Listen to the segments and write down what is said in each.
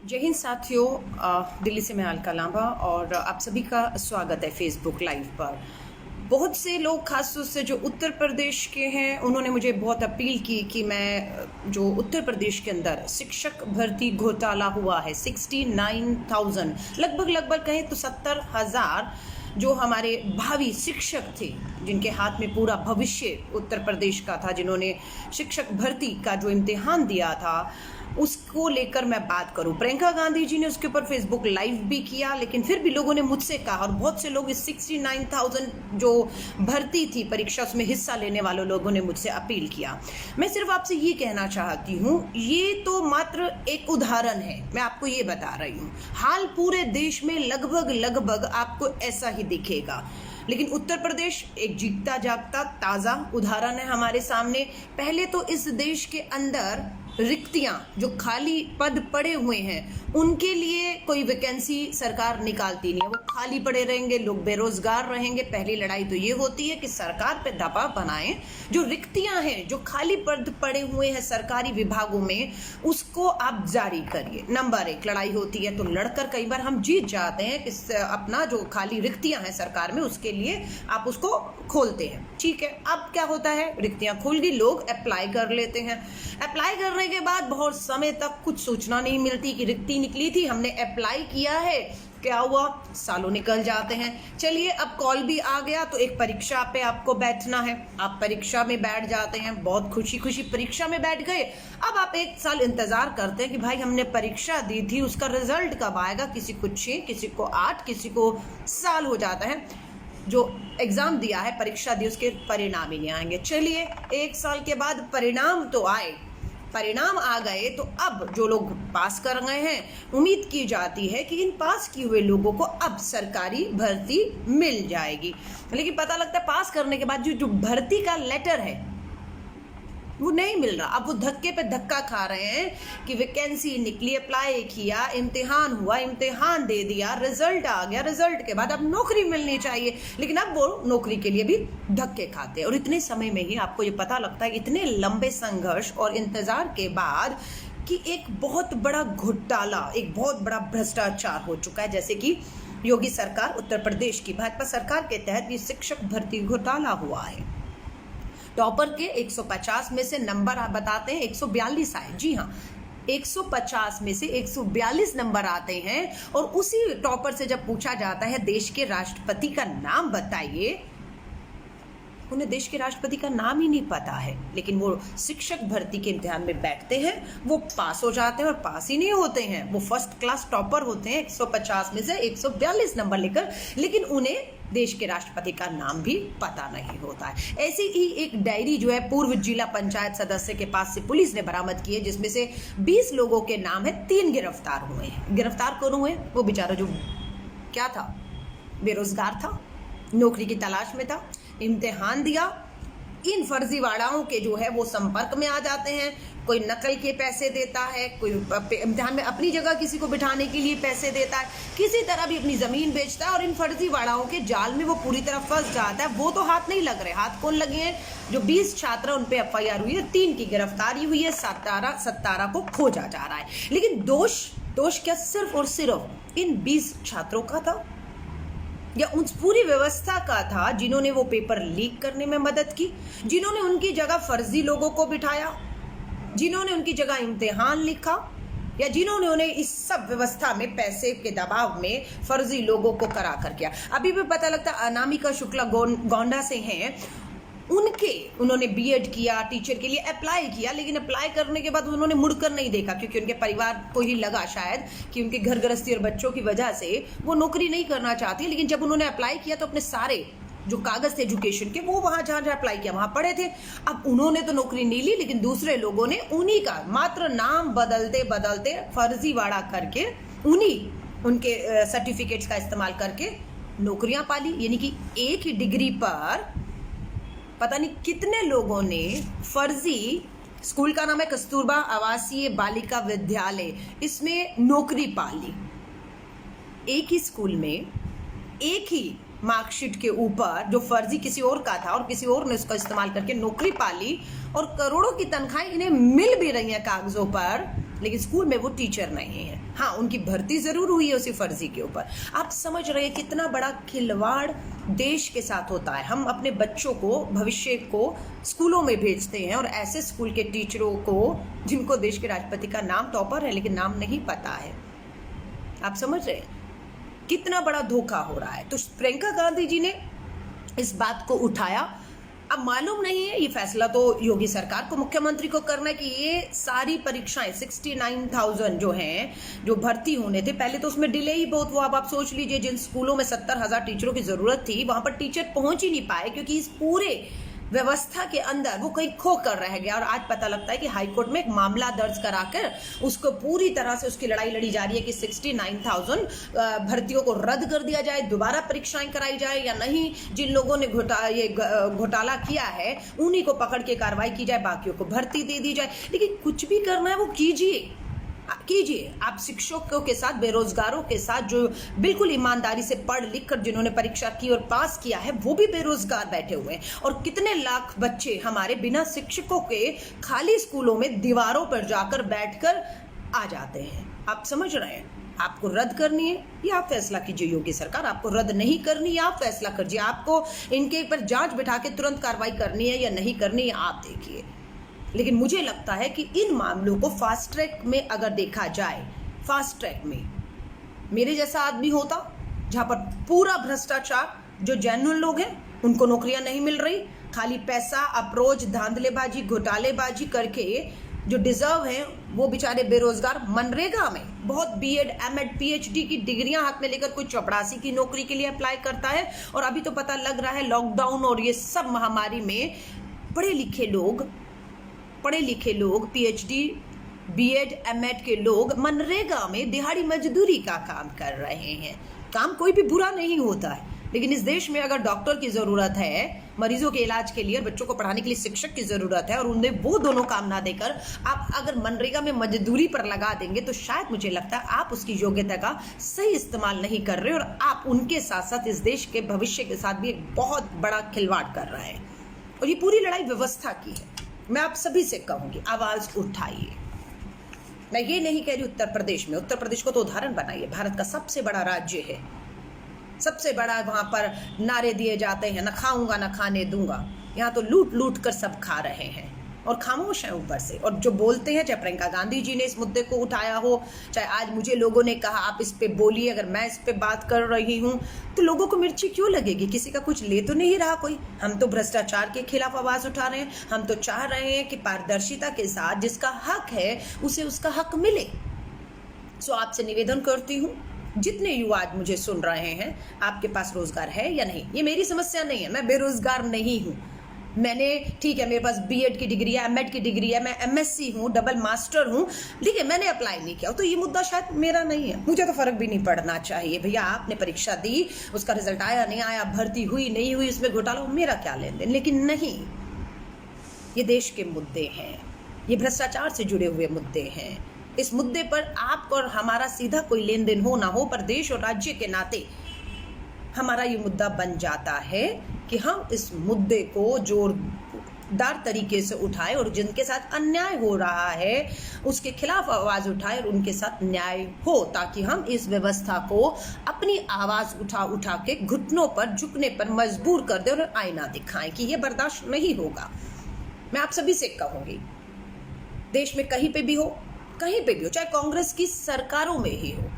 जय हिंद साथियों। दिल्ली से मैं अलका लांबा और आप सभी का स्वागत है फेसबुक लाइव पर। बहुत से लोग खासतौर से जो उत्तर प्रदेश के हैं उन्होंने मुझे बहुत अपील की कि मैं जो उत्तर प्रदेश के अंदर शिक्षक भर्ती घोटाला हुआ है 69,000 लगभग कहें तो 70,000 जो हमारे भावी शिक्षक थे जिनके हाथ में पूरा भविष्य उत्तर प्रदेश का था, जिन्होंने शिक्षक भर्ती का जो इम्तिहान दिया था उसको लेकर मैं बात करूं। प्रियंका गांधी जी ने उसके ऊपर फेसबुक लाइव भी किया, लेकिन फिर भी लोगों ने मुझसे कहा और बहुत से लोग इस 69,000 जो भर्ती थी परीक्षा उसमें हिस्सा लेने वाले लोगों ने मुझसे अपील किया। मैं सिर्फ आपसे ये कहना चाहती हूँ, ये तो मात्र एक उदाहरण है, मैं आपको ये बता रही हूँ। हाल पूरे देश में लगभग आपको ऐसा ही दिखेगा, लेकिन उत्तर प्रदेश एक जीता जागता ताज़ा उदाहरण है हमारे सामने। पहले तो इस देश के अंदर रिक्तियां जो खाली पद पड़े हुए हैं उनके लिए कोई वैकेंसी सरकार निकालती नहीं है, वो खाली पड़े रहेंगे, लोग बेरोजगार रहेंगे। पहली लड़ाई तो ये होती है कि सरकार पे दबाव बनाएं, जो रिक्तियां हैं जो खाली पद पड़े हुए हैं सरकारी विभागों में उसको आप जारी करिए। नंबर 1 लड़ाई होती है, तो लड़कर कई बार हम जीत जाते हैं कि अपना जो खाली रिक्तियां हैं सरकार में उसके लिए आप उसको खोलते हैं, ठीक है। अब क्या होता है, रिक्तियां खुल गई, लोग अप्लाई कर लेते हैं। अप्लाई करने के बाद बहुत समय तक कुछ सूचना नहीं मिलती कि रिक्ति निकली थी, हमने अप्लाई किया है, क्या हुआ, सालों निकल जाते हैं। चलिए अब कॉल भी आ गया तो एक परीक्षा पे आपको बैठना है, आप परीक्षा में बैठ जाते हैं, बहुत खुशी परीक्षा में बैठ गए। अब आप 1 साल इंतजार करते हैं कि भाई हमने परीक्षा दी थी, उसका रिजल्ट कब आएगा। किसी को 6, किसी को 8, किसी को साल हो जाता है, जो एग्जाम दिया है, परीक्षा दी, उसके परिणाम ही नहीं आएंगे। चलिए 1 साल के बाद परिणाम तो आए, परिणाम आ गए तो अब जो लोग पास कर गए हैं उम्मीद की जाती है कि इन पास किए हुए लोगों को अब सरकारी भर्ती मिल जाएगी। लेकिन पता लगता है पास करने के बाद जो भर्ती का लेटर है वो नहीं मिल रहा। अब वो धक्के पे धक्का खा रहे हैं कि वैकेंसी निकली, अप्लाई किया, इम्तिहान हुआ, इम्तिहान दे दिया, रिजल्ट आ गया, रिजल्ट के बाद अब नौकरी मिलनी चाहिए, लेकिन अब वो नौकरी के लिए भी धक्के खाते हैं। और इतने समय में ही आपको ये पता लगता है, इतने लंबे संघर्ष और इंतजार के बाद, कि एक बहुत बड़ा घोटाला, एक बहुत बड़ा भ्रष्टाचार हो चुका है। जैसे कि योगी सरकार, उत्तर प्रदेश की भाजपा सरकार के तहत ये शिक्षक भर्ती घोटाला हुआ है। टॉपर के 150 में से नंबर आप बताते हैं 142 आए। जी हाँ, 150 में से 142 नंबर आते हैं। और उसी टॉपर से जब पूछा जाता है देश के राष्ट्रपति का नाम बताइए, उन्हें देश के राष्ट्रपति का नाम ही नहीं पता है। लेकिन वो शिक्षक भर्ती के इम्तिहान में बैठते हैं, वो पास हो जाते हैं, और पास ही नहीं होते हैं, वो फर्स्ट क्लास टॉपर होते हैं 150 में से 142 नंबर लेकर, लेकिन उन्हें देश के राष्ट्रपति का नाम भी पता नहीं होता है। ऐसी ही एक डायरी जो है पूर्व जिला पंचायत सदस्य के पास से पुलिस ने बरामद की है, जिसमें से 20 लोगों के नाम है, 3 गिरफ्तार हुए हैं। गिरफ्तार कौन हुए? वो बेचारा जो क्या था, बेरोजगार था, नौकरी की तलाश में था, इम्तिहान दिया, इन फर्जीवाड़ाओं के जो है वो संपर्क में आ जाते हैं। कोई नकल के पैसे देता है, कोई इम्तिहान में अपनी जगह किसी को बिठाने के लिए पैसे देता है, किसी तरह भी अपनी जमीन बेचता है, और इन फर्जीवाड़ाओं के जाल में वो पूरी तरह फंस जाता है। वो तो हाथ नहीं लग रहे, हाथ कौन लगे हैं? जो 20 छात्र उन पे FIR हुई है, 3 की गिरफ्तारी हुई है, 17 को खोजा जा रहा है। लेकिन दोष क्या सिर्फ और सिर्फ इन 20 छात्रों का था या उन पूरी व्यवस्था का था जिन्होंने वो पेपर लीक करने में मदद की, जिन्होंने उनकी जगह फर्जी लोगों को बिठाया, जिन्होंने उनकी जगह इम्तिहान लिखा, या जिन्होंने उन्हें इस सब व्यवस्था में पैसे के दबाव में फर्जी लोगों को करा कर किया। अभी भी पता लगता अनामिका शुक्ला गोंडा से हैं, उन्होंने BEd किया, टीचर के लिए अप्लाई किया, लेकिन अप्लाई करने के बाद उन्होंने मुड़कर नहीं देखा, क्योंकि उनके परिवार को ही लगा शायद कि उनके घर गृहस्थी और बच्चों की वजह से वो नौकरी नहीं करना चाहती। लेकिन जब उन्होंने अप्लाई किया तो अपने सारे जो कागज थे एजुकेशन के, वो वहां जहां अप्लाई किया वहां पड़े थे। अब उन्होंने तो नौकरी नहीं ली, लेकिन दूसरे लोगों ने उन्हीं का मात्र नाम बदलते फर्जीवाड़ा करके उनके सर्टिफिकेट्स का इस्तेमाल करके नौकरियां पाली। यानी कि एक ही डिग्री पर पता नहीं कितने लोगों ने फर्जी, स्कूल का नाम है कस्तूरबा आवासीय बालिका विद्यालय, इसमें नौकरी पाली। एक ही स्कूल में एक ही मार्कशीट के ऊपर जो फर्जी किसी और का था और किसी और ने उसका इस्तेमाल करके नौकरी पाली, और करोड़ों की तनख्वाहें इन्हें मिल भी रही हैं कागजों पर, लेकिन स्कूल में वो टीचर नहीं है। हाँ, उनकी भर्ती जरूर हुई है उसी फर्जी के ऊपर। आप समझ रहे हैं कितना बड़ा खिलवाड़ देश के साथ होता है। हम अपने बच्चों को, भविष्य को स्कूलों में भेजते हैं और ऐसे स्कूल के टीचरों को जिनको देश के राष्ट्रपति का नाम टॉपर है लेकिन नाम नहीं पता है। आप समझ रहे हैं कितना बड़ा धोखा हो रहा है। तो प्रियंका गांधी जी ने इस बात को उठाया। अब मालूम नहीं है, ये फैसला तो योगी सरकार को, मुख्यमंत्री को करना है कि ये सारी परीक्षाएं 69,000 जो हैं, जो भर्ती होने थे, पहले तो उसमें डिले ही बहुत हुआ। अब आप सोच लीजिए, जिन स्कूलों में 70,000 टीचरों की जरूरत थी वहां पर टीचर पहुंच ही नहीं पाए क्योंकि इस पूरे व्यवस्था के अंदर वो कहीं खो कर रह गया। और आज पता लगता है कि हाईकोर्ट में एक मामला दर्ज कराकर उसको पूरी तरह से उसकी लड़ाई लड़ी जा रही है कि 69,000 भर्तियों को रद्द कर दिया जाए, दोबारा परीक्षाएं कराई जाए या नहीं। जिन लोगों ने घोटाला किया है उन्हीं को पकड़ के कार्रवाई की जाए, बाकियों को भर्ती दे दी जाए। लेकिन कुछ भी करना है वो कीजिए। आप शिक्षकों के साथ, बेरोजगारों के साथ, जो बिल्कुल ईमानदारी से पढ़ लिख कर जिन्होंने परीक्षा की और पास किया है, वो भी बेरोजगार बैठे हुए हैं। और कितने लाख बच्चे हमारे बिना शिक्षकों के खाली स्कूलों में दीवारों पर जाकर बैठकर आ जाते हैं। आप समझ रहे हैं, आपको रद्द करनी है ये आप फैसला कीजिए। योगी सरकार, आपको रद्द नहीं करनी है आप फैसला कीजिए। आपको इनके पर जांच बिठा के तुरंत कार्रवाई करनी है या नहीं करनी है आप देखिए। लेकिन मुझे लगता है कि इन मामलों को फास्ट ट्रैक में अगर देखा जाए, फास्ट ट्रैक में मेरे जैसा आदमी होता जहां पर पूरा भ्रष्टाचार, जो जेन्युइन लोग हैं उनको नौकरियां नहीं मिल रही, खाली पैसा, अप्रोच, धांधलेबाजी, घोटालेबाजी करके जो डिजर्व हैं वो बेचारे बेरोजगार। मनरेगा में बहुत बीएड, एमएड, पीएचडी की डिग्रियां हाथ में लेकर कोई चपरासी की नौकरी के लिए अप्लाई करता है। और अभी तो पता लग रहा है लॉकडाउन और ये सब महामारी में पढ़े लिखे लोग, पीएचडी, बीएड, एमएड के लोग मनरेगा में दिहाड़ी मजदूरी का काम कर रहे हैं। काम कोई भी बुरा नहीं होता है, लेकिन इस देश में अगर डॉक्टर की जरूरत है, मरीजों के इलाज के लिए, बच्चों को पढ़ाने के लिए शिक्षक की जरूरत है, और उन्हें वो दोनों काम ना देकर आप अगर मनरेगा में मजदूरी पर लगा देंगे तो शायद मुझे लगता है आप उसकी योग्यता का सही इस्तेमाल नहीं कर रहे और आप उनके साथ साथ इस देश के भविष्य के साथ भी एक बहुत बड़ा खिलवाड़ कर रहे हैं। और ये पूरी लड़ाई व्यवस्था की है। मैं आप सभी से कहूंगी, आवाज उठाइए। मैं ये नहीं कह रही उत्तर प्रदेश को तो उदाहरण बनाइए, भारत का सबसे बड़ा राज्य है, सबसे बड़ा, वहां पर नारे दिए जाते हैं, ना खाऊंगा ना खाने दूंगा। यहाँ तो लूट लूट कर सब खा रहे हैं और खामोश हैं ऊपर से। और जो बोलते हैं, चाहे प्रियंका गांधी जी ने इस मुद्दे को उठाया हो, चाहे आज मुझे लोगों ने कहा आप इस पे बोलिए, अगर मैं इस पे बात कर रही हूँ तो लोगों को मिर्ची क्यों लगेगी? किसी का कुछ ले तो नहीं रहा कोई। हम तो भ्रष्टाचार के खिलाफ आवाज उठा रहे हैं। हम तो चाह रहे हैं कि पारदर्शिता के साथ जिसका हक है उसे उसका हक मिले। सो आपसे निवेदन करती हूँ, जितने युवा आज मुझे सुन रहे हैं, आपके पास रोजगार है या नहीं? ये मेरी समस्या नहीं है, मैं बेरोजगार नहीं हूँ। मैंने, ठीक है, मेरे पास बीएड की डिग्री है, एमएड की डिग्री है, मैं एमएससी हूँ, डबल मास्टर हूँ, ठीक है, मैंने अप्लाई नहीं किया तो ये मुद्दा शायद मेरा नहीं है। मुझे तो फर्क भी नहीं पड़ना चाहिए। भैया आपने परीक्षा दी, उसका रिजल्ट आया नहीं आया, भर्ती हुई नहीं हुई, उसमें घोटाला, मेरा क्या लेन देन। लेकिन नहीं, ये देश के मुद्दे हैं, ये भ्रष्टाचार से जुड़े हुए मुद्दे हैं। इस मुद्दे पर आप और हमारा सीधा कोई लेन देन हो ना हो, पर देश और राज्य के नाते हमारा ये मुद्दा बन जाता है कि हम इस मुद्दे को जोरदार तरीके से उठाएं और जिनके साथ अन्याय हो रहा है उसके खिलाफ आवाज उठाएं और उनके साथ न्याय हो, ताकि हम इस व्यवस्था को अपनी आवाज उठा के घुटनों पर झुकने पर मजबूर कर दें और आईना दिखाएं कि ये बर्दाश्त नहीं होगा। मैं आप सभी से कहूंगी, देश में कहीं पे भी हो, चाहे कांग्रेस की सरकारों में ही हो,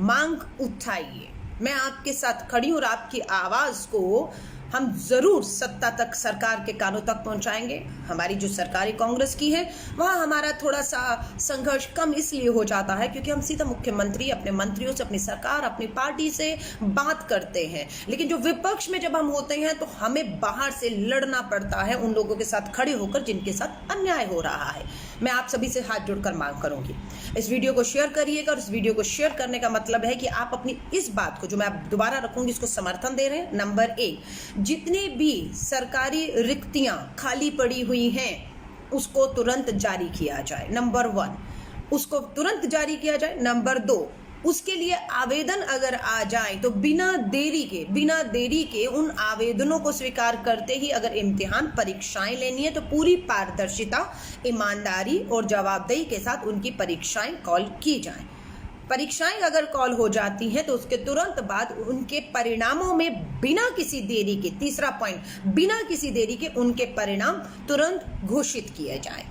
मांग उठाइए। मैं आपके साथ खड़ी हूं और आपकी आवाज को हम जरूर सत्ता तक, सरकार के कानों तक पहुंचाएंगे। हमारी जो सरकारी कांग्रेस की है वहाँ हमारा थोड़ा सा संघर्ष कम इसलिए हो जाता है क्योंकि हम सीधा मुख्यमंत्री, अपने मंत्रियों से, अपनी सरकार, अपनी पार्टी से बात करते हैं। लेकिन जो विपक्ष में जब हम होते हैं तो हमें बाहर से लड़ना पड़ता है उन लोगों के साथ खड़े होकर जिनके साथ अन्याय हो रहा है। मैं आप सभी से हाथ जोड़कर मांग करूंगी, इस वीडियो को शेयर करिएगा। और इस वीडियो को शेयर करने का मतलब है कि आप अपनी इस बात को, जो मैं दोबारा रखूंगी, इसको समर्थन दे रहे हैं। नंबर 1, जितनी भी सरकारी रिक्तियां खाली पड़ी हुई हैं उसको तुरंत जारी किया जाए। नंबर 1, उसको तुरंत जारी किया जाए। नंबर 2, उसके लिए आवेदन अगर आ जाए तो बिना देरी के उन आवेदनों को स्वीकार करते ही अगर इम्तिहान परीक्षाएं लेनी है तो पूरी पारदर्शिता, ईमानदारी और जवाबदेही के साथ उनकी परीक्षाएं कॉल की जाएं। परीक्षाएं अगर कॉल हो जाती हैं तो उसके तुरंत बाद उनके परिणामों में बिना किसी देरी के, तीसरा पॉइंट, बिना किसी देरी के उनके परिणाम तुरंत घोषित किए जाएं।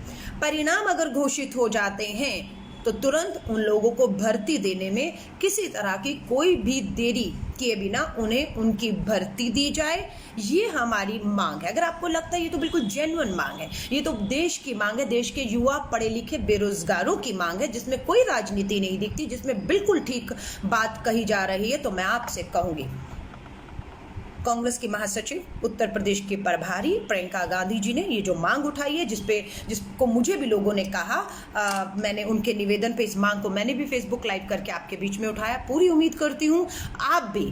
परिणाम अगर घोषित हो जाते हैं तो तुरंत उन लोगों को भर्ती देने में किसी तरह की कोई भी देरी किए बिना उन्हें उनकी भर्ती दी जाए। ये हमारी मांग है। अगर आपको लगता है ये तो बिल्कुल जेन्युइन मांग है, ये तो देश की मांग है, देश के युवा पढ़े लिखे बेरोजगारों की मांग है, जिसमें कोई राजनीति नहीं दिखती, जिसमें बिल्कुल ठीक बात कही जा रही है, तो मैं आपसे कहूंगी, कांग्रेस की महासचिव, उत्तर प्रदेश के प्रभारी प्रियंका गांधी जी ने ये जो मांग उठाई है, जिसको मुझे भी लोगों ने कहा, मैंने उनके निवेदन पे इस मांग को मैंने भी फेसबुक लाइव करके आपके बीच में उठाया। पूरी उम्मीद करती हूँ आप भी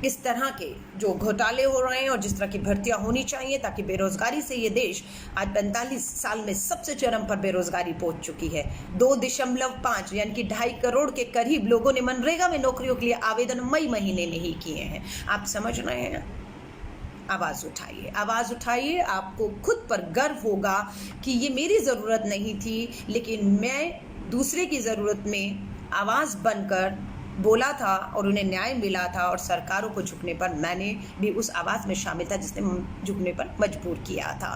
इस तरह के जो घोटाले हो रहे हैं और जिस तरह की भर्तियां होनी चाहिए, ताकि बेरोजगारी से ये देश आज 45 साल में सबसे चरम पर बेरोजगारी पहुंच चुकी है। 2.5 यानी कि 2.5 करोड़ के करीब लोगों ने मनरेगा में नौकरियों के लिए आवेदन मई महीने में ही किए हैं। आप समझ रहे हैं? आवाज उठाइए। आपको खुद पर गर्व होगा कि ये मेरी जरूरत नहीं थी, लेकिन मैं दूसरे की जरूरत में आवाज बनकर बोला था और उन्हें न्याय मिला था, और सरकारों को झुकने पर मैंने भी उस आवाज में शामिल था जिसने झुकने पर मजबूर किया था।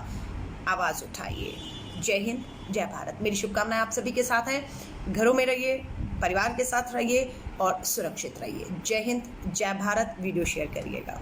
आवाज उठाइए। जय हिंद, जय भारत। मेरी शुभकामनाएं आप सभी के साथ हैं। घरों में रहिए, परिवार के साथ रहिए और सुरक्षित रहिए। जय हिंद, जय भारत। वीडियो शेयर करिएगा।